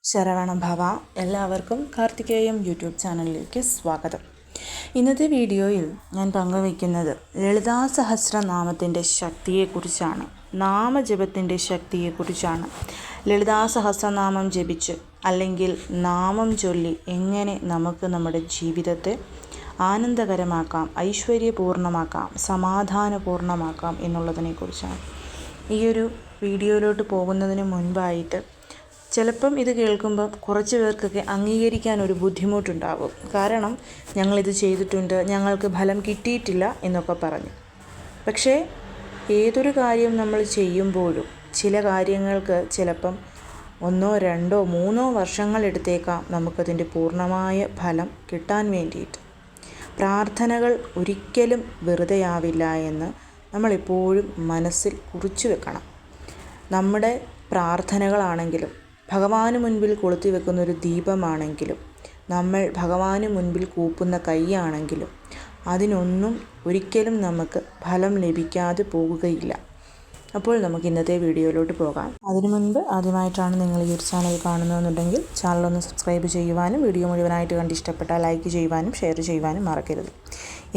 ശരവണ ഭവ. എല്ലാവർക്കും കാർത്തികേയം യൂട്യൂബ് ചാനലിലേക്ക് സ്വാഗതം. ഇന്നത്തെ വീഡിയോയിൽ ഞാൻ പങ്കുവയ്ക്കുന്നത് ലളിതാ സഹസ്രനാമത്തിൻ്റെ ശക്തിയെക്കുറിച്ചാണ്, നാമജപത്തിൻ്റെ ശക്തിയെക്കുറിച്ചാണ്. ലളിതാ സഹസ്രനാമം ജപിച്ച് അല്ലെങ്കിൽ നാമം ചൊല്ലി എങ്ങനെ നമുക്ക് നമ്മുടെ ജീവിതത്തെ ആനന്ദകരമാക്കാം, ഐശ്വര്യപൂർണ്ണമാക്കാം, സമാധാനപൂർണ്ണമാക്കാം എന്നുള്ളതിനെക്കുറിച്ചാണ്. ഈയൊരു വീഡിയോയിലോട്ട് പോകുന്നതിന് മുൻപായിട്ട് ചിലപ്പം ഇത് കേൾക്കുമ്പം കുറച്ച് പേർക്കൊക്കെ അംഗീകരിക്കാൻ ഒരു ബുദ്ധിമുട്ടുണ്ടാകും. കാരണം ഞങ്ങളിത് ചെയ്തിട്ടുണ്ട്, ഞങ്ങൾക്ക് ഫലം കിട്ടിയിട്ടില്ല എന്നൊക്കെ പറഞ്ഞു. പക്ഷേ ഏതൊരു കാര്യം നമ്മൾ ചെയ്യുമ്പോഴും ചില കാര്യങ്ങൾക്ക് ചിലപ്പം 1, 2, 3 വർഷങ്ങളെടുത്തേക്കാം നമുക്കതിൻ്റെ പൂർണ്ണമായ ഫലം കിട്ടാൻ വേണ്ടിയിട്ട്. പ്രാർത്ഥനകൾ ഒരിക്കലും വെറുതെയാവില്ല എന്ന് നമ്മളെപ്പോഴും മനസ്സിൽ കുറിച്ചു വെക്കണം. നമ്മുടെ പ്രാർത്ഥനകളാണെങ്കിലും ഭഗവാന് മുൻപിൽ കൊളുത്തി വെക്കുന്നൊരു ദീപമാണെങ്കിലും നമ്മൾ ഭഗവാന് മുൻപിൽ കൂപ്പുന്ന കൈയാണെങ്കിലും അതിനൊന്നും ഒരിക്കലും നമുക്ക് ഫലം ലഭിക്കാതെ പോകുകയില്ല. അപ്പോൾ നമുക്ക് ഇന്നത്തെ വീഡിയോയിലോട്ട് പോകാം. അതിനു മുൻപ് ആദ്യമായിട്ടാണ് നിങ്ങൾ ഈ ഒരു ചാനൽ കാണുന്നതെന്നുണ്ടെങ്കിൽ ചാനലൊന്ന് സബ്സ്ക്രൈബ് ചെയ്യുവാനും വീഡിയോ മുഴുവനായിട്ട് കണ്ട് ഇഷ്ടപ്പെട്ടാൽ ലൈക്ക് ചെയ്യുവാനും ഷെയർ ചെയ്യുവാനും മറക്കരുത്.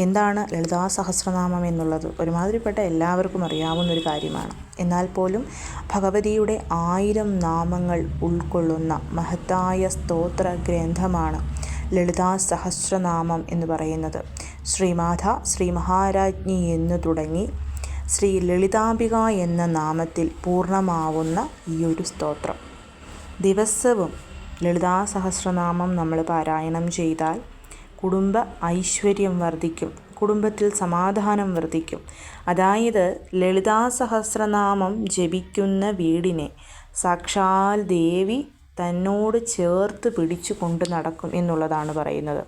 എന്താണ് ലളിതാ സഹസ്രനാമം എന്നുള്ളത് ഒരുമാതിരിപ്പെട്ട എല്ലാവർക്കും അറിയാവുന്നൊരു കാര്യമാണ്. എന്നാൽ പോലും ഭഗവതിയുടെ 1000 നാമങ്ങൾ ഉൾക്കൊള്ളുന്ന മഹത്തായ സ്തോത്ര ഗ്രന്ഥമാണ് ലളിതാ സഹസ്രനാമം എന്ന് പറയുന്നത്. ശ്രീമാത, ശ്രീ മഹാരാജ്ഞി എന്ന് തുടങ്ങി ശ്രീ ലളിതാംബിക എന്ന നാമത്തിൽ പൂർണ്ണമാവുന്ന ഈ ഒരു സ്തോത്രം. ദിവസവും ലളിതാ സഹസ്രനാമം നമ്മൾ പാരായണം ചെയ്താൽ കുടുംബ ഐശ്വര്യം വർദ്ധിക്കും, കുടുംബത്തിൽ സമാധാനം വർദ്ധിക്കും. അതായത് ലളിതാ സഹസ്രനാമം ജപിക്കുന്ന വീടിനെ സാക്ഷാൽ ദേവി തന്നോട് ചേർത്ത് പിടിച്ചു കൊണ്ട് നടക്കും എന്നുള്ളതാണ് പറയുന്നത്.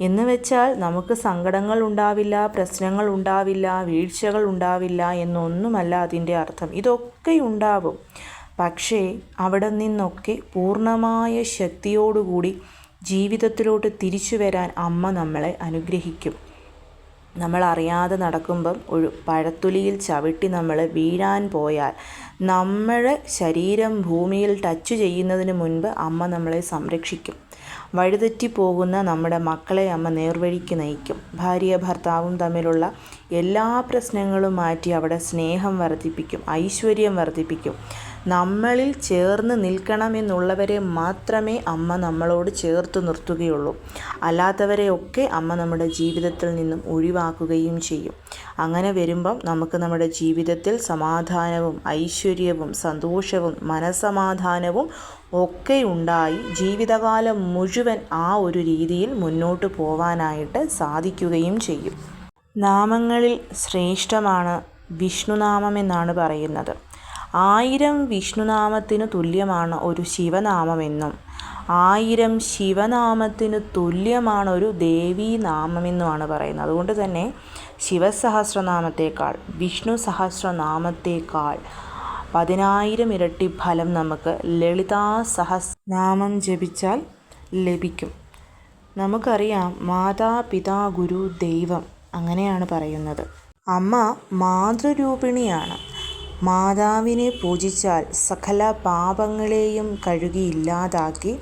എന്ന് വെച്ചാൽ നമുക്ക് സങ്കടങ്ങൾ ഉണ്ടാവില്ല, പ്രശ്നങ്ങൾ ഉണ്ടാവില്ല, വീഴ്ചകൾ ഉണ്ടാവില്ല എന്നൊന്നുമല്ല അതിൻ്റെ അർത്ഥം. ഇതൊക്കെ ഉണ്ടാവും. പക്ഷേ അവിടെ നിന്നൊക്കെ പൂർണ്ണമായ ശക്തിയോടുകൂടി ജീവിതത്തിലോട്ട് തിരിച്ചു വരാൻ അമ്മ നമ്മളെ അനുഗ്രഹിക്കും. നമ്മൾ അറിയാതെ നടക്കുമ്പം ഒരു പഴത്തുലിയിൽ ചവിട്ടി നമ്മൾ വീഴാൻ പോയാൽ നമ്മുടെ ശരീരം ഭൂമിയിൽ ടച്ച് ചെയ്യുന്നതിന് മുൻപ് അമ്മ നമ്മളെ സംരക്ഷിക്കും. വഴിതെറ്റിപ്പോകുന്ന നമ്മുടെ മക്കളെ അമ്മ നേർവഴിക്ക് നയിക്കും. ഭാര്യ ഭർത്താവും തമ്മിലുള്ള എല്ലാ പ്രശ്നങ്ങളും മാറ്റി അവിടെ സ്നേഹം വർദ്ധിപ്പിക്കും, ഐശ്വര്യം വർദ്ധിപ്പിക്കും. നമ്മളിൽ ചേർന്ന് നിൽക്കണമെന്നുള്ളവരെ മാത്രമേ അമ്മ നമ്മളോട് ചേർത്ത് നിർത്തുകയുള്ളൂ. അല്ലാത്തവരെയൊക്കെ അമ്മ നമ്മുടെ ജീവിതത്തിൽ നിന്നും ഒഴിവാക്കുകയും ചെയ്യും. അങ്ങനെ വരുമ്പം നമുക്ക് നമ്മുടെ ജീവിതത്തിൽ സമാധാനവും ഐശ്വര്യവും സന്തോഷവും മനസ്സമാധാനവും ഒക്കെ ഉണ്ടായി ജീവിതകാലം മുഴുവൻ ആ ഒരു രീതിയിൽ മുന്നോട്ട് പോവാനായിട്ട് സാധിക്കുകയും ചെയ്യും. നാമങ്ങളിൽ ശ്രേഷ്ഠമാണ് വിഷ്ണുനാമമെന്നാണ് പറയുന്നത്. 1000 വിഷ്ണുനാമത്തിന് തുല്യമാണ് ഒരു ശിവനാമമെന്നും 1000 ശിവനാമത്തിന് തുല്യമാണ് ഒരു ദേവീനാമമെന്നുമാണ് പറയുന്നത്. അതുകൊണ്ട് തന്നെ ശിവസഹസ്രനാമത്തേക്കാൾ വിഷ്ണു സഹസ്രനാമത്തേക്കാൾ 10,000 ഇരട്ടി ഫലം നമുക്ക് ലളിതാ സഹസ്രനാമം ജപിച്ചാൽ ലഭിക്കും. നമുക്കറിയാം, മാതാപിതാ ഗുരു ദൈവം അങ്ങനെയാണ് പറയുന്നത്. അമ്മ മാതൃരൂപിണിയാണ്. മാതാവിനെ പൂജിച്ചാൽ സകല പാപങ്ങളെയും കഴുകി ഇല്ലാതാക്കി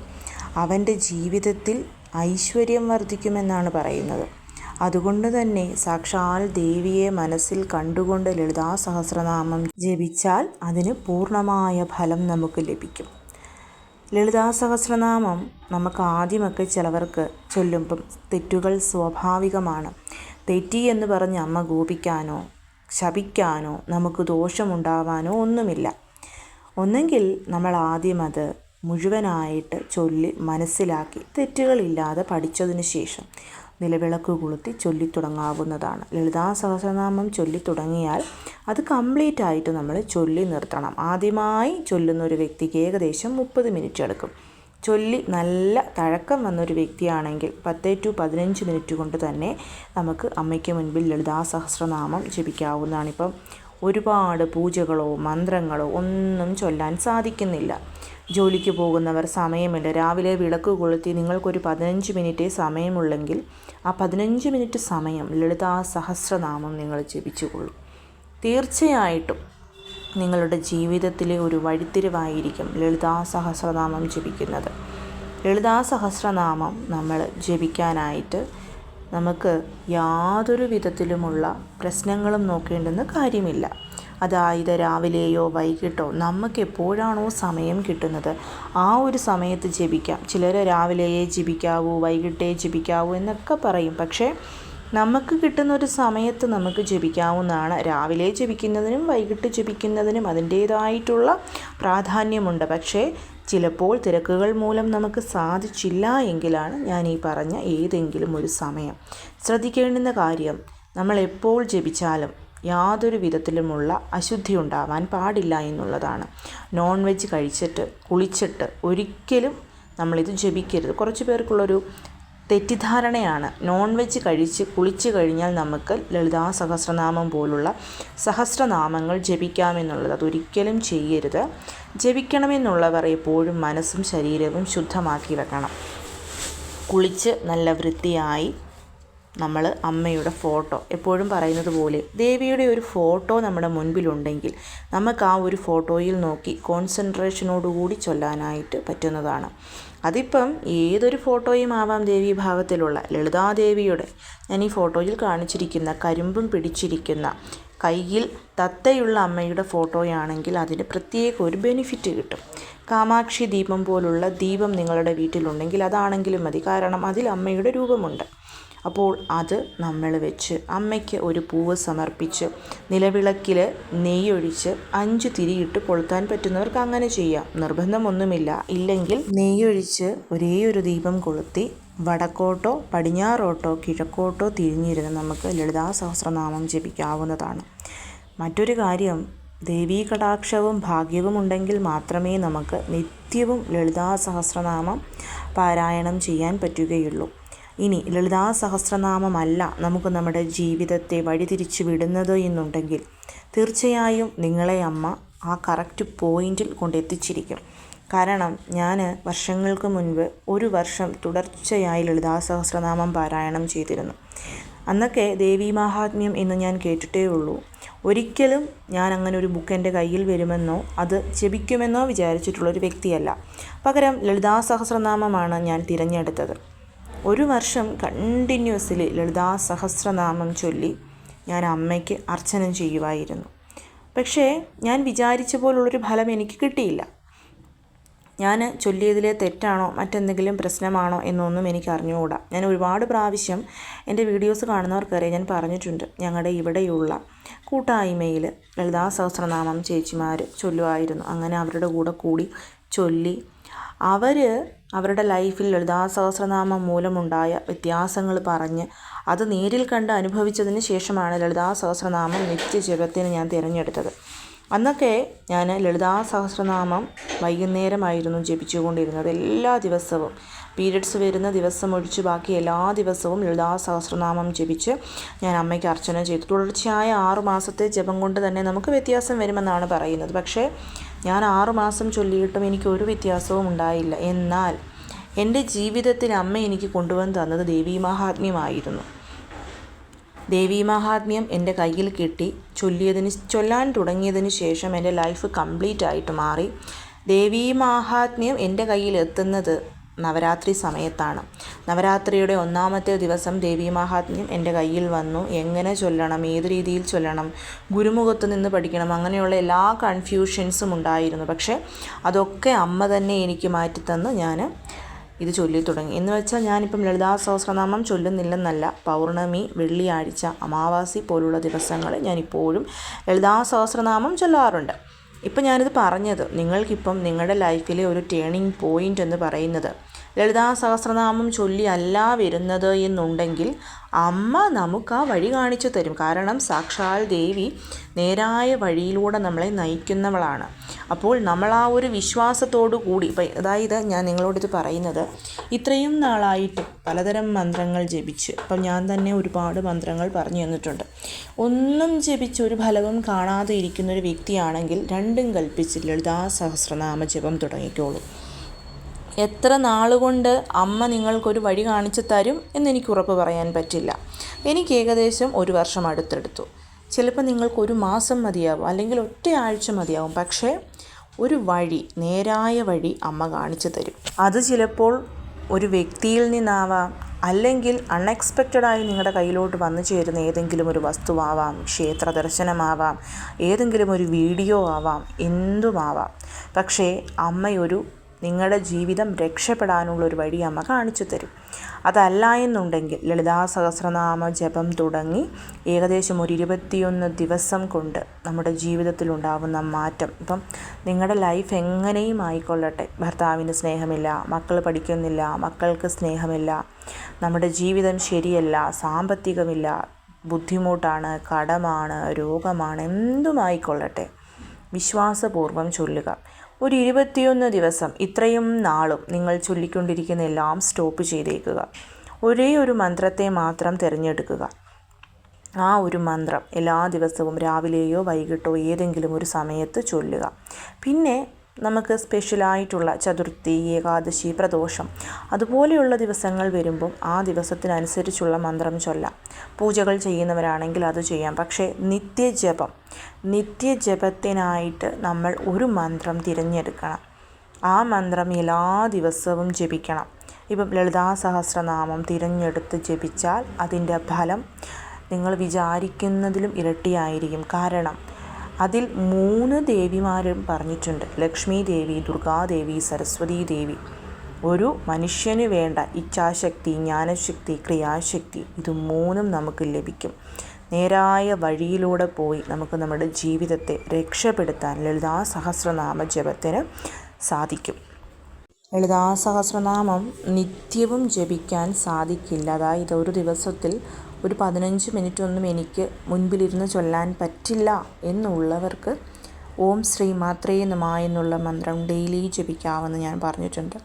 അവൻ്റെ ജീവിതത്തിൽ ഐശ്വര്യം വർദ്ധിക്കുമെന്നാണ് പറയുന്നത്. അതുകൊണ്ട് തന്നെ സാക്ഷാൽ ദേവിയെ മനസ്സിൽ കണ്ടുകൊണ്ട് ലളിതാ സഹസ്രനാമം ജപിച്ചാൽ അതിന് പൂർണ്ണമായ ഫലം നമുക്ക് ലഭിക്കും. ലളിതാ സഹസ്രനാമം നമുക്ക് ആദ്യമൊക്കെ ചിലവർക്ക് ചൊല്ലുമ്പം തെറ്റുകൾ സ്വാഭാവികമാണ്. തെറ്റി എന്ന് പറഞ്ഞ് അമ്മ കോപിക്കാനോ ശപിക്കാനോ നമുക്ക് ദോഷമുണ്ടാവാനോ ഒന്നുമില്ല. ഒന്നെങ്കിൽ നമ്മൾ ആദ്യം അത് മുഴുവനായിട്ട് ചൊല്ലി മനസ്സിലാക്കി തെറ്റുകളില്ലാതെ പഠിച്ചതിന് ശേഷം നിലവിളക്ക് കൊളുത്തി ചൊല്ലിത്തുടങ്ങാവുന്നതാണ്. ലളിതാ സഹസ്രനാമം ചൊല്ലിത്തുടങ്ങിയാൽ അത് കംപ്ലീറ്റ് ആയിട്ട് നമ്മൾ ചൊല്ലി നിർത്തണം. ആദ്യമായി ചൊല്ലുന്ന ഒരു വ്യക്തിക്ക് ഏകദേശം 30 മിനിറ്റ് എടുക്കും. ചൊല്ലി നല്ല തഴക്കം വന്നൊരു വ്യക്തിയാണെങ്കിൽ 10 to 15 മിനിറ്റ് കൊണ്ട് തന്നെ നമുക്ക് അമ്മയ്ക്ക് മുൻപിൽ ലളിതാ സഹസ്രനാമം ജപിക്കാവുന്നതാണ്. ഇപ്പം ഒരുപാട് പൂജകളോ മന്ത്രങ്ങളോ ഒന്നും ചൊല്ലാൻ സാധിക്കുന്നില്ല. ജോലിക്ക് പോകുന്നവർ സമയമില്ല, രാവിലെ വിളക്ക് കൊളുത്തി നിങ്ങൾക്കൊരു 15 മിനിറ്റേ സമയമുള്ളെങ്കിൽ ആ 15 മിനിറ്റ് സമയം ലളിതാ സഹസ്രനാമം നിങ്ങൾ ജപിച്ചുകൊള്ളൂ. തീർച്ചയായിട്ടും നിങ്ങളുടെ ജീവിതത്തിലെ ഒരു വഴിത്തിരിവായിരിക്കും ലളിതാ സഹസ്രനാമം ജപിക്കുന്നത്. ലളിതാ സഹസ്രനാമം നമ്മൾ ജപിക്കാനായിട്ട് നമുക്ക് യാതൊരു വിധത്തിലുമുള്ള പ്രശ്നങ്ങളും നോക്കേണ്ടെന്ന് കാര്യമില്ല. അതായത് രാവിലെയോ വൈകിട്ടോ നമുക്ക് എപ്പോഴാണോ സമയം കിട്ടുന്നത് ആ ഒരു സമയത്ത് ജപിക്കാം. ചിലർ രാവിലെയേ ജപിക്കാവൂ, വൈകിട്ടേ ജപിക്കാവൂ എന്നൊക്കെ പറയും. പക്ഷേ നമുക്ക് കിട്ടുന്ന ഒരു സമയത്ത് നമുക്ക് ജപിക്കാവുന്നതാണ്. രാവിലെ ജപിക്കുന്നതിനും വൈകിട്ട് ജപിക്കുന്നതിനും അതിൻ്റേതായിട്ടുള്ള പ്രാധാന്യമുണ്ട്. പക്ഷേ ചിലപ്പോൾ തിരക്കുകൾ മൂലം നമുക്ക് സാധിച്ചില്ല എങ്കിലാണ് ഞാൻ ഈ പറഞ്ഞ ഏതെങ്കിലും ഒരു സമയം. ശ്രദ്ധിക്കേണ്ടുന്ന കാര്യം, നമ്മൾ എപ്പോൾ ജപിച്ചാലും യാതൊരു വിധത്തിലുമുള്ള അശുദ്ധി ഉണ്ടാവാൻ പാടില്ല എന്നുള്ളതാണ്. നോൺ വെജ് കഴിച്ചിട്ട് കുളിച്ചിട്ട് ഒരിക്കലും നമ്മളിത് ജപിക്കരുത്. കുറച്ച് പേർക്കുള്ളൊരു തെറ്റിദ്ധാരണയാണ് നോൺ വെജ് കഴിച്ച് കുളിച്ച് കഴിഞ്ഞാൽ നമുക്ക് ലളിതാ സഹസ്രനാമം പോലുള്ള സഹസ്രനാമങ്ങൾ ജപിക്കാമെന്നുള്ളത്. അതൊരിക്കലും ചെയ്യരുത്. ജപിക്കണമെന്നുള്ളവർ എപ്പോഴും മനസ്സും ശരീരവും ശുദ്ധമാക്കി വെക്കണം. കുളിച്ച് നല്ല വൃത്തിയായി നമ്മൾ അമ്മയുടെ ഫോട്ടോ, എപ്പോഴും പറയുന്നത് പോലെ ദേവിയുടെ ഒരു ഫോട്ടോ നമ്മുടെ മുൻപിലുണ്ടെങ്കിൽ നമുക്ക് ആ ഒരു ഫോട്ടോയിൽ നോക്കി കോൺസെൻട്രേഷനോടുകൂടി ചൊല്ലാനായിട്ട് പറ്റുന്നതാണ്. അതിപ്പം ഏതൊരു ഫോട്ടോയും ആവാം. ദേവീ ഭാഗത്തിലുള്ള ലളിതാദേവിയുടെ ഞാൻ ഈ ഫോട്ടോയിൽ കാണിച്ചിരിക്കുന്ന കരിമ്പും പിടിച്ചിരിക്കുന്ന കയ്യിൽ തത്തയുള്ള അമ്മയുടെ ഫോട്ടോയാണെങ്കിൽ അതിന് പ്രത്യേക ഒരു ബെനിഫിറ്റ് കിട്ടും. കാമാക്ഷി ദീപം പോലുള്ള ദീപം നിങ്ങളുടെ വീട്ടിലുണ്ടെങ്കിൽ അതാണെങ്കിലും മതി. കാരണം അതിൽ അമ്മയുടെ രൂപമുണ്ട്. അപ്പോൾ അത് നമ്മൾ വെച്ച് അമ്മയ്ക്ക് ഒരു പൂവ് സമർപ്പിച്ച് നിലവിളക്കിൽ നെയ്യൊഴിച്ച് 5 തിരിയിട്ട് കൊളുത്താൻ പറ്റുന്നവർക്ക് അങ്ങനെ ചെയ്യാം. നിർബന്ധമൊന്നുമില്ല. ഇല്ലെങ്കിൽ നെയ്യൊഴിച്ച് ഒരേ ഒരു ദീപം കൊളുത്തി വടക്കോട്ടോ പടിഞ്ഞാറോട്ടോ കിഴക്കോട്ടോ തിരിഞ്ഞിരുന്ന് നമുക്ക് ലളിതാ സഹസ്രനാമം ജപിക്കാവുന്നതാണ്. മറ്റൊരു കാര്യം, ദേവീ കടാക്ഷവും ഭാഗ്യവും ഉണ്ടെങ്കിൽ മാത്രമേ നമുക്ക് നിത്യവും ലളിതാ സഹസ്രനാമം പാരായണം ചെയ്യാൻ പറ്റുകയുള്ളൂ. ഇനി ലളിതാ സഹസ്രനാമമല്ല നമുക്ക് നമ്മുടെ ജീവിതത്തെ വഴിതിരിച്ചു വിടുന്നത് എന്നുണ്ടെങ്കിൽ തീർച്ചയായും നിങ്ങളെ അമ്മ ആ കറക്റ്റ് പോയിന്റിൽ കൊണ്ടെത്തിച്ചിരിക്കും. കാരണം ഞാൻ വർഷങ്ങൾക്ക് മുൻപ് 1 വർഷം തുടർച്ചയായി ലളിതാ സഹസ്രനാമം പാരായണം ചെയ്തിരുന്നു. അന്നൊക്കെ ദേവീ മാഹാത്മ്യം എന്ന് ഞാൻ കേട്ടിട്ടേ ഉള്ളൂ. ഒരിക്കലും ഞാൻ അങ്ങനെ ഒരു ബുക്ക് എൻ്റെ കയ്യിൽ വരുമെന്നോ അത് ജപിക്കുമെന്നോ വിചാരിച്ചിട്ടുള്ളൊരു വ്യക്തിയല്ല. പകരം ലളിതാ സഹസ്രനാമമാണ് ഞാൻ തിരഞ്ഞെടുത്തത്. 1 വർഷം കണ്ടിന്യൂസ്ലി ലളിതാ സഹസ്രനാമം ചൊല്ലി ഞാൻ അമ്മയ്ക്ക് അർച്ചന ചെയ്യുമായിരുന്നു. പക്ഷേ ഞാൻ വിചാരിച്ച പോലുള്ളൊരു ഫലം എനിക്ക് കിട്ടിയില്ല. ഞാൻ ചൊല്ലിയതിലെ തെറ്റാണോ മറ്റെന്തെങ്കിലും പ്രശ്നമാണോ എന്നൊന്നും എനിക്ക് അറിഞ്ഞുകൂടാ. ഞാൻ ഒരുപാട് പ്രാവശ്യം എൻ്റെ വീഡിയോസ് കാണുന്നവർക്കറിയാം, ഞാൻ പറഞ്ഞിട്ടുണ്ട്. ഞങ്ങളുടെ ഇവിടെയുള്ള കൂട്ടായ്മയിൽ ലളിതാ സഹസ്രനാമം ചേച്ചിമാർ ചൊല്ലുമായിരുന്നു. അങ്ങനെ അവരുടെ കൂടെ കൂടി ചൊല്ലി അവരുടെ ലൈഫിൽ ലളിതാ സഹസ്രനാമം മൂലമുണ്ടായ വ്യത്യാസങ്ങൾ പറഞ്ഞ് അത് നേരിൽ കണ്ട് അനുഭവിച്ചതിന് ശേഷമാണ് ലളിതാ സഹസ്രനാമം നിത്യജപത്തിന് ഞാൻ തിരഞ്ഞെടുത്തത്. അന്നൊക്കെ ഞാൻ ലളിതാ സഹസ്രനാമം വൈകുന്നേരമായിരുന്നു ജപിച്ചുകൊണ്ടിരുന്നത്. എല്ലാ ദിവസവും പീരിയഡ്സ് വരുന്ന ദിവസം ഒഴിച്ച് ബാക്കി എല്ലാ ദിവസവും ലളിതാ സഹസ്രനാമം ജപിച്ച് ഞാൻ അമ്മയ്ക്ക് അർച്ചന ചെയ്തു. തുടർച്ചയായ 6 മാസത്തെ ജപം കൊണ്ട് തന്നെ നമുക്ക് വ്യത്യാസം വരുമെന്നാണ് പറയുന്നത്. പക്ഷേ ഞാൻ 6 മാസം ചൊല്ലിയിട്ടും എനിക്കൊരു വ്യത്യാസവും ഉണ്ടായില്ല. എന്നാൽ എൻ്റെ ജീവിതത്തിൽ അമ്മ എനിക്ക് കൊണ്ടുവന്ന് തന്നത് ദേവീ മാഹാത്മ്യമായിരുന്നു. ദേവീ മാഹാത്മ്യം എൻ്റെ കയ്യിൽ കിട്ടി ചൊല്ലാൻ തുടങ്ങിയതിന് ശേഷം എൻ്റെ ലൈഫ് കംപ്ലീറ്റ് ആയിട്ട് മാറി. ദേവീ മാഹാത്മ്യം എൻ്റെ കയ്യിൽ എത്തുന്നത് നവരാത്രി സമയത്താണ്. നവരാത്രിയുടെ 1ാമത്തെ ദിവസം ദേവീ മാഹാത്മ്യം എൻ്റെ കയ്യിൽ വന്നു. എങ്ങനെ ചൊല്ലണം, ഏത് രീതിയിൽ ചൊല്ലണം, ഗുരുമുഖത്ത് നിന്ന് പഠിക്കണം, അങ്ങനെയുള്ള എല്ലാ കൺഫ്യൂഷൻസും ഉണ്ടായിരുന്നു. പക്ഷേ അതൊക്കെ അമ്മ തന്നെ എനിക്ക് മാറ്റിത്തന്ന് ഞാൻ ഇത് ചൊല്ലി തുടങ്ങി. എന്ന് വെച്ചാൽ ഞാനിപ്പം ലളിതാ സഹസ്രനാമം ചൊല്ലുന്നില്ലെന്നല്ല. പൗർണമി, വെള്ളിയാഴ്ച, അമാവാസി പോലുള്ള ദിവസങ്ങളിൽ ഞാനിപ്പോഴും ലളിതാ സഹസ്രനാമം ചൊല്ലാറുണ്ട്. ഇപ്പം ഞാനിത് പറഞ്ഞത് നിങ്ങൾക്കിപ്പം നിങ്ങളുടെ ലൈഫിലെ ഒരു ടേണിംഗ് പോയിൻ്റ് എന്ന് പറയുന്നത് ലളിതാ സഹസ്രനാമം ചൊല്ലി അല്ല വരുന്നത് എന്നുണ്ടെങ്കിൽ അമ്മ നമുക്ക് ആ വഴി കാണിച്ചു തരും. കാരണം സാക്ഷാൽ ദേവി നേരായ വഴിയിലൂടെ നമ്മളെ നയിക്കുന്നവളാണ്. അപ്പോൾ നമ്മൾ ആ ഒരു വിശ്വാസത്തോടു കൂടി, അതായത് ഞാൻ നിങ്ങളോടിത് പറയുന്നത്, ഇത്രയും നാളായിട്ട് പലതരം മന്ത്രങ്ങൾ ജപിച്ച് ഇപ്പം ഞാൻ തന്നെ ഒരുപാട് മന്ത്രങ്ങൾ പറഞ്ഞു തന്നിട്ടുണ്ട്. ഒന്നും ജപിച്ച് ഒരു ഫലവും കാണാതെ ഇരിക്കുന്നൊരു വ്യക്തിയാണെങ്കിൽ 2ഉം കൽപ്പിച്ച് ലളിതാ സഹസ്രനാമ ജപം തുടങ്ങിക്കോളൂ. എത്ര നാളുകൊണ്ട് അമ്മ നിങ്ങൾക്കൊരു വഴി കാണിച്ചു തരും എന്നെനിക്ക് ഉറപ്പ് പറയാൻ പറ്റില്ല. എനിക്ക് ഏകദേശം 1 വർഷം അടുത്തെടുത്തു. ചിലപ്പോൾ നിങ്ങൾക്ക് ഒരു മാസം മതിയാവും, അല്ലെങ്കിൽ ഒറ്റ ആഴ്ച മതിയാവും. പക്ഷേ ഒരു വഴി, നേരായ വഴി അമ്മ കാണിച്ചു തരും. അത് ചിലപ്പോൾ ഒരു വ്യക്തിയിൽ നിന്നാവാം, അല്ലെങ്കിൽ അൺഎക്സ്പെക്റ്റഡായി നിങ്ങളുടെ കയ്യിലോട്ട് വന്നു ചേരുന്ന ഏതെങ്കിലും ഒരു വസ്തുവാവാം, ക്ഷേത്ര ദർശനമാവാം, ഏതെങ്കിലും ഒരു വീഡിയോ ആവാം, എന്തുമാവാം. പക്ഷേ അമ്മയൊരു നിങ്ങളുടെ ജീവിതം രക്ഷപ്പെടാനുള്ളൊരു വഴി അമ്മ കാണിച്ചു തരും. അതല്ല എന്നുണ്ടെങ്കിൽ ലളിതാ സഹസ്രനാമ ജപം തുടങ്ങി ഏകദേശം ഒരു 21 ദിവസം കൊണ്ട് നമ്മുടെ ജീവിതത്തിലുണ്ടാവുന്ന മാറ്റം, ഇപ്പം നിങ്ങളുടെ ലൈഫ് എങ്ങനെയും ആയിക്കൊള്ളട്ടെ, ഭർത്താവിന് സ്നേഹമില്ല, മക്കൾ പഠിക്കുന്നില്ല, മക്കൾക്ക് സ്നേഹമില്ല, നമ്മുടെ ജീവിതം ശരിയല്ല, സാമ്പത്തികമില്ല, ബുദ്ധിമുട്ടാണ്, കടമാണ്, രോഗമാണ്, എന്തുമായിക്കൊള്ളട്ടെ, വിശ്വാസപൂർവ്വം ചൊല്ലുക. ഒരു 21 ദിവസം, ഇത്രയും നാളും നിങ്ങൾ ചൊല്ലിക്കൊണ്ടിരിക്കുന്ന എല്ലാം സ്റ്റോപ്പ് ചെയ്തേക്കുക. ഒരേ ഒരു മന്ത്രത്തെ മാത്രം തിരഞ്ഞെടുക്കുക. ആ ഒരു മന്ത്രം എല്ലാ ദിവസവും രാവിലെയോ വൈകിട്ടോ ഏതെങ്കിലും ഒരു സമയത്ത് ചൊല്ലുക. പിന്നെ നമുക്ക് സ്പെഷ്യലായിട്ടുള്ള ചതുർത്ഥി, ഏകാദശി, പ്രദോഷം അതുപോലെയുള്ള ദിവസങ്ങൾ വരുമ്പം ആ ദിവസത്തിനനുസരിച്ചുള്ള മന്ത്രം ചൊല്ലാം. പൂജകൾ ചെയ്യുന്നവരാണെങ്കിൽ അത് ചെയ്യാം. പക്ഷേ നിത്യജപത്തിനായിട്ട് നമ്മൾ ഒരു മന്ത്രം തിരഞ്ഞെടുക്കണം. ആ മന്ത്രം എല്ലാ ദിവസവും ജപിക്കണം. ഇപ്പം ലളിതാ സഹസ്രനാമം തിരഞ്ഞെടുത്ത് ജപിച്ചാൽ അതിൻ്റെ ഫലം നിങ്ങൾ വിചാരിക്കുന്നതിലും ഇരട്ടിയായിരിക്കും. കാരണം അതിൽ 3 ദേവിമാരും പറഞ്ഞിട്ടുണ്ട്: ലക്ഷ്മി ദേവി, ദുർഗാദേവി, സരസ്വതി ദേവി. ഒരു മനുഷ്യന് വേണ്ട ഇച്ഛാശക്തി, ജ്ഞാനശക്തി, ക്രിയാശക്തി, ഇത് 3ഉം നമുക്ക് ലഭിക്കും. നേരായ വഴിയിലൂടെ പോയി നമുക്ക് നമ്മുടെ ജീവിതത്തെ രക്ഷപ്പെടുത്താൻ ലളിതാ സഹസ്രനാമ ജപത്തിന് സാധിക്കും. ലളിതാ സഹസ്രനാമം നിത്യവും ജപിക്കാൻ സാധിക്കില്ല. അതായത് ഒരു ദിവസത്തിൽ ഒരു 15 മിനിറ്റൊന്നും എനിക്ക് മുൻപിലിരുന്ന് ചൊല്ലാൻ പറ്റില്ല എന്നുള്ളവർക്ക് ഓം ശ്രീ മാത്രേ നമഃ എന്നുള്ള മന്ത്രം ഡെയിലി ജപിക്കാമെന്ന് ഞാൻ പറഞ്ഞിട്ടുണ്ട്.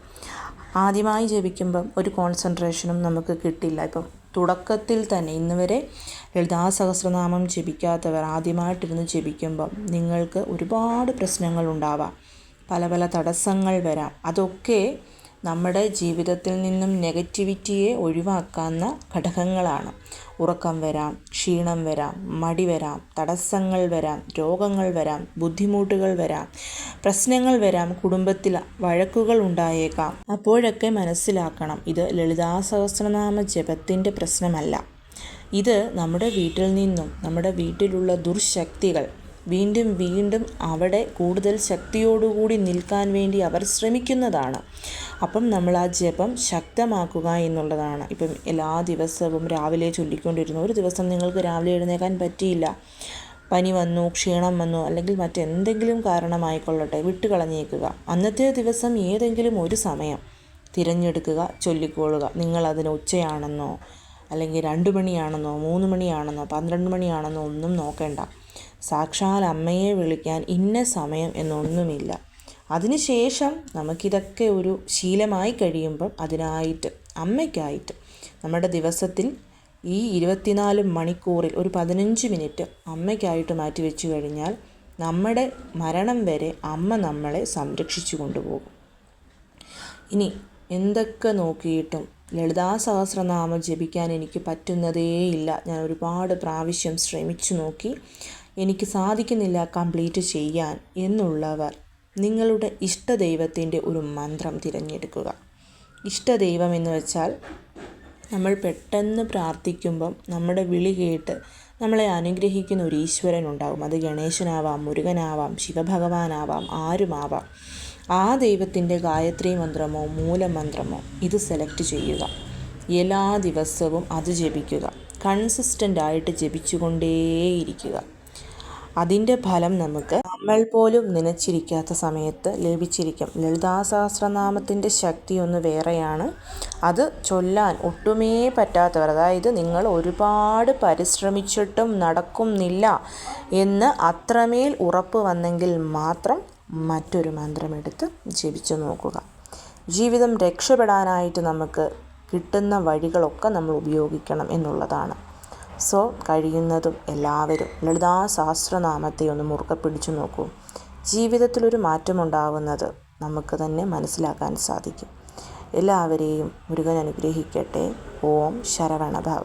ആദ്യമായി ജപിക്കുമ്പം ഒരു കോൺസെൻട്രേഷനും നമുക്ക് കിട്ടില്ല. ഇപ്പം തുടക്കത്തിൽ തന്നെ ഇന്ന് വരെ ലളിതാ സഹസ്രനാമം ജപിക്കാത്തവർ ആദ്യമായിട്ടിരുന്ന് ജപിക്കുമ്പം നിങ്ങൾക്ക് ഒരുപാട് പ്രശ്നങ്ങളുണ്ടാവാം, പല പല തടസ്സങ്ങൾ വരാം. അതൊക്കെ നമ്മുടെ ജീവിതത്തിൽ നിന്നും നെഗറ്റിവിറ്റിയെ ഒഴിവാക്കാവുന്ന ഘടകങ്ങളാണ്. ഉറക്കം വരാം, ക്ഷീണം വരാം, മടി വരാം, തടസ്സങ്ങൾ വരാം, രോഗങ്ങൾ വരാം, ബുദ്ധിമുട്ടുകൾ വരാം, പ്രശ്നങ്ങൾ വരാം, കുടുംബത്തിൽ വഴക്കുകൾ ഉണ്ടായേക്കാം. അപ്പോഴൊക്കെ മനസ്സിലാക്കണം, ഇത് ലളിതാ സഹസ്രനാമ ജപത്തിൻ്റെ പ്രശ്നമല്ല. ഇത് നമ്മുടെ വീട്ടിൽ നിന്നും നമ്മുടെ വീട്ടിലുള്ള ദുർശക്തികൾ വീണ്ടും വീണ്ടും അവിടെ കൂടുതൽ ശക്തിയോടുകൂടി നിൽക്കാൻ വേണ്ടി അവർ ശ്രമിക്കുന്നതാണ്. അപ്പം നമ്മൾ ആ ജപം ശക്തമാക്കുക എന്നുള്ളതാണ്. ഇപ്പം എല്ലാ ദിവസവും രാവിലെ ചൊല്ലിക്കൊണ്ടിരുന്നു. ഒരു ദിവസം നിങ്ങൾക്ക് രാവിലെ എഴുന്നേക്കാൻ പറ്റിയില്ല, പനി വന്നു, ക്ഷീണം വന്നു, അല്ലെങ്കിൽ മറ്റെന്തെങ്കിലും കാരണമായിക്കൊള്ളട്ടെ, വിട്ടുകളഞ്ഞേക്കുക. അന്നത്തെ ദിവസം ഏതെങ്കിലും ഒരു സമയം തിരഞ്ഞെടുക്കുക, ചൊല്ലിക്കൊള്ളുക. നിങ്ങളതിന് ഉച്ചയാണെന്നോ അല്ലെങ്കിൽ 2 മണിയാണെന്നോ 3 മണിയാണെന്നോ 12 മണിയാണെന്നോ ഒന്നും നോക്കേണ്ട. സാക്ഷാൽ അമ്മയെ വിളിക്കാൻ ഇന്ന സമയം എന്നൊന്നുമില്ല. അതിനുശേഷം നമുക്കിതൊക്കെ ഒരു ശീലമായി കഴിയുമ്പം അതിനായിട്ട് അമ്മയ്ക്കായിട്ട് നമ്മുടെ ദിവസത്തിൽ ഈ 24 മണിക്കൂറിൽ ഒരു 15 മിനിറ്റ് അമ്മയ്ക്കായിട്ട് മാറ്റി വെച്ച് കഴിഞ്ഞാൽ നമ്മുടെ മരണം വരെ അമ്മ നമ്മളെ സംരക്ഷിച്ചു കൊണ്ടുപോകും. ഇനി എന്തൊക്കെ നോക്കിയിട്ടും ലളിതാ സഹസ്രനാമം ജപിക്കാൻ എനിക്ക് പറ്റുന്നതേയില്ല, ഞാൻ ഒരുപാട് പ്രാവശ്യം ശ്രമിച്ചു നോക്കി, എനിക്ക് സാധിക്കുന്നില്ല കംപ്ലീറ്റ് ചെയ്യാൻ എന്നുള്ളവർ നിങ്ങളുടെ ഇഷ്ടദൈവത്തിൻ്റെ ഒരു മന്ത്രം തിരഞ്ഞെടുക്കുക. ഇഷ്ടദൈവം എന്ന് വെച്ചാൽ നമ്മൾ പെട്ടെന്ന് പ്രാർത്ഥിക്കുമ്പം നമ്മുടെ വിളി കേട്ട് നമ്മളെ അനുഗ്രഹിക്കുന്ന ഒരു ഈശ്വരൻ ഉണ്ടാകും. അത് ഗണേശനാവാം, മുരുകനാവാം, ശിവഭഗവാനാവാം, ആരുമാവാം. ആ ദൈവത്തിൻ്റെ ഗായത്രി മന്ത്രമോ മൂലമന്ത്രമോ ഇത് സെലക്ട് ചെയ്യുക. എല്ലാ ദിവസവും അത് ജപിക്കുക. കൺസിസ്റ്റൻ്റായിട്ട് ജപിച്ചുകൊണ്ടേയിരിക്കുക. അതിൻ്റെ ഫലം നമുക്ക് നമ്മൾ പോലും നനച്ചിരിക്കാത്ത സമയത്ത് ലഭിച്ചിരിക്കും. ലളിതാ സഹസ്രനാമത്തിൻ്റെ ശക്തി ഒന്ന് വേറെയാണ്. അത് ചൊല്ലാൻ ഒട്ടുമേ പറ്റാത്തവർ, അതായത് നിങ്ങൾ ഒരുപാട് പരിശ്രമിച്ചിട്ടും നടക്കുന്നില്ല എന്ന് അത്രമേൽ ഉറപ്പ് വന്നെങ്കിൽ മാത്രം മറ്റൊരു മന്ത്രമെടുത്ത് ജപിച്ചു നോക്കുക. ജീവിതം രക്ഷപ്പെടാനായിട്ട് നമുക്ക് കിട്ടുന്ന വഴികളൊക്കെ നമ്മൾ ഉപയോഗിക്കണം എന്നുള്ളതാണ്. സോ കഴിയുന്നതും എല്ലാവരും ലളിതാ സഹസ്രനാമത്തെ ഒന്ന് മുറുകെ പിടിച്ചു നോക്കൂ. ജീവിതത്തിലൊരു മാറ്റമുണ്ടാകുന്നത് നമുക്ക് തന്നെ മനസ്സിലാക്കാൻ സാധിക്കും. എല്ലാവരെയും മുരുകൻ അനുഗ്രഹിക്കട്ടെ. ഓം ശരവണഭവ.